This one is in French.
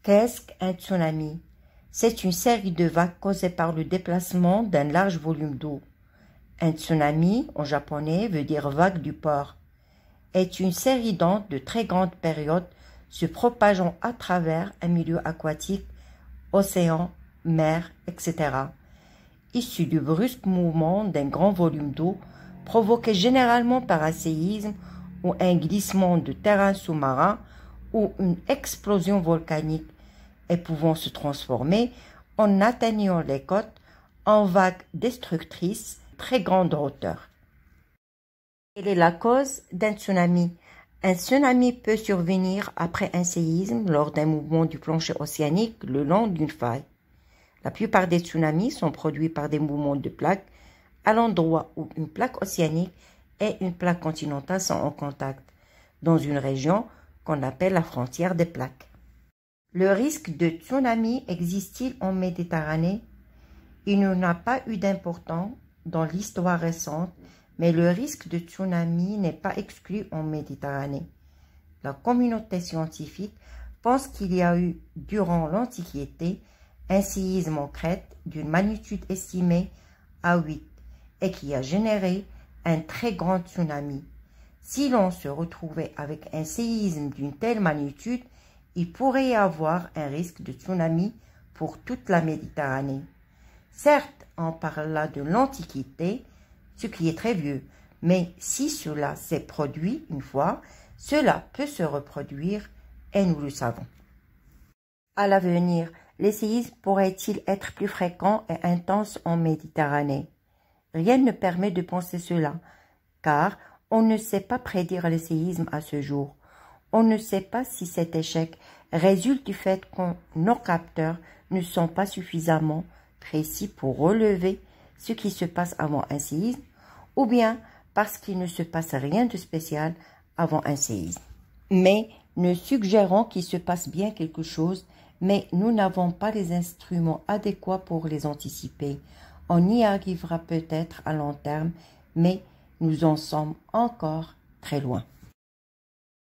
Qu'est-ce qu'un tsunami? C'est une série de vagues causées par le déplacement d'un large volume d'eau. Un tsunami, en japonais, veut dire vague du port, est une série d'ondes de très grande période se propageant à travers un milieu aquatique, océan, mer, etc., issu du brusque mouvement d'un grand volume d'eau provoqué généralement par un séisme ou un glissement de terrain sous-marin ou une explosion volcanique et pouvant se transformer en atteignant les côtes en vagues destructrices très grande hauteur. Quelle est la cause d'un tsunami? Un tsunami peut survenir après un séisme lors d'un mouvement du plancher océanique le long d'une faille. La plupart des tsunamis sont produits par des mouvements de plaques à l'endroit où une plaque océanique et une plaque continentale sont en contact, dans une région qu'on appelle la frontière des plaques. Le risque de tsunami existe-t-il en Méditerranée? Il n'y en a pas eu d'important dans l'histoire récente, mais le risque de tsunami n'est pas exclu en Méditerranée. La communauté scientifique pense qu'il y a eu, durant l'Antiquité, un séisme en Crète d'une magnitude estimée à 8 et qui a généré un très grand tsunami. Si l'on se retrouvait avec un séisme d'une telle magnitude, il pourrait y avoir un risque de tsunami pour toute la Méditerranée. Certes, on parle là de l'Antiquité, ce qui est très vieux, mais si cela s'est produit une fois, cela peut se reproduire et nous le savons. À l'avenir, les séismes pourraient-ils être plus fréquents et intenses en Méditerranée? Rien ne permet de penser cela, car on ne sait pas prédire les séismes à ce jour. On ne sait pas si cet échec résulte du fait que nos capteurs ne sont pas suffisamment précis pour relever ce qui se passe avant un séisme, ou bien parce qu'il ne se passe rien de spécial avant un séisme. Mais nous suggérons qu'il se passe bien quelque chose, mais nous n'avons pas les instruments adéquats pour les anticiper. On y arrivera peut-être à long terme, mais nous en sommes encore très loin.